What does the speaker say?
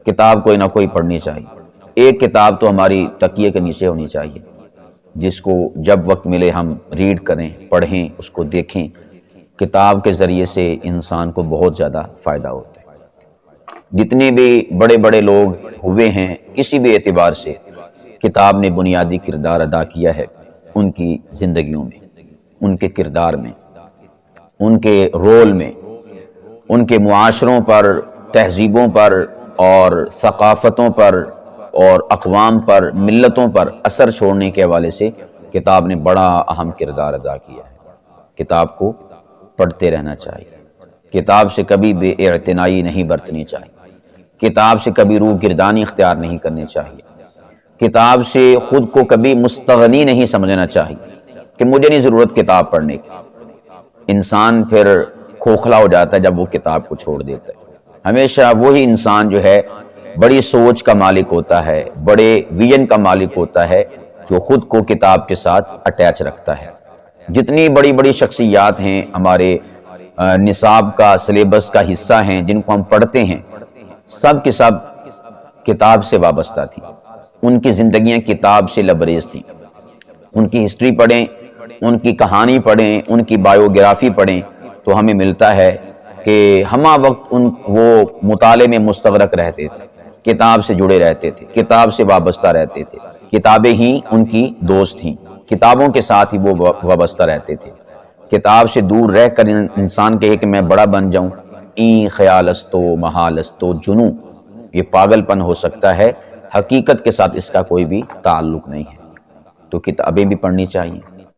کتاب کوئی نہ کوئی پڑھنی چاہیے۔ ایک کتاب تو ہماری تکیے کے نیچے ہونی چاہیے، جس کو جب وقت ملے ہم ریڈ کریں، پڑھیں، اس کو دیکھیں۔ کتاب کے ذریعے سے انسان کو بہت زیادہ فائدہ ہوتا ہے۔ جتنے بھی بڑے بڑے لوگ ہوئے ہیں کسی بھی اعتبار سے، کتاب نے بنیادی کردار ادا کیا ہے ان کی زندگیوں میں، ان کے کردار میں، ان کے رول میں، ان کے معاشروں پر، تہذیبوں پر اور ثقافتوں پر اور اقوام پر، ملتوں پر اثر چھوڑنے کے حوالے سے کتاب نے بڑا اہم کردار ادا کیا ہے۔ کتاب کو پڑھتے رہنا چاہیے، کتاب سے کبھی بے اعتنائی نہیں برتنی چاہیے، کتاب سے کبھی روح گردانی اختیار نہیں کرنی چاہیے، کتاب سے خود کو کبھی مستغنی نہیں سمجھنا چاہیے کہ مجھے نہیں ضرورت کتاب پڑھنے کی۔ انسان پھر کھوکھلا ہو جاتا ہے جب وہ کتاب کو چھوڑ دیتا ہے۔ ہمیشہ وہی انسان جو ہے بڑی سوچ کا مالک ہوتا ہے، بڑے ویژن کا مالک ہوتا ہے، جو خود کو کتاب کے ساتھ اٹیچ رکھتا ہے۔ جتنی بڑی بڑی شخصیات ہیں ہمارے نصاب کا، سلیبس کا حصہ ہیں، جن کو ہم پڑھتے ہیں، سب کے سب کتاب سے وابستہ تھی۔ ان کی زندگیاں کتاب سے لبریز تھیں۔ ان کی ہسٹری پڑھیں، ان کی کہانی پڑھیں، ان کی بایوگرافی پڑھیں تو ہمیں ملتا ہے کہ ہمہ وقت وہ مطالعے میں مستغرق رہتے تھے، کتاب سے جڑے رہتے تھے، کتاب سے وابستہ رہتے تھے، کتابیں ہی ان کی دوست تھیں، کتابوں کے ساتھ ہی وہ وابستہ رہتے تھے۔ کتاب سے دور رہ کر انسان کہے کہ میں بڑا بن جاؤں، این خیال استو محال استو جنوں، یہ پاگل پن ہو سکتا ہے، حقیقت کے ساتھ اس کا کوئی بھی تعلق نہیں ہے۔ تو کتابیں بھی پڑھنی چاہیے۔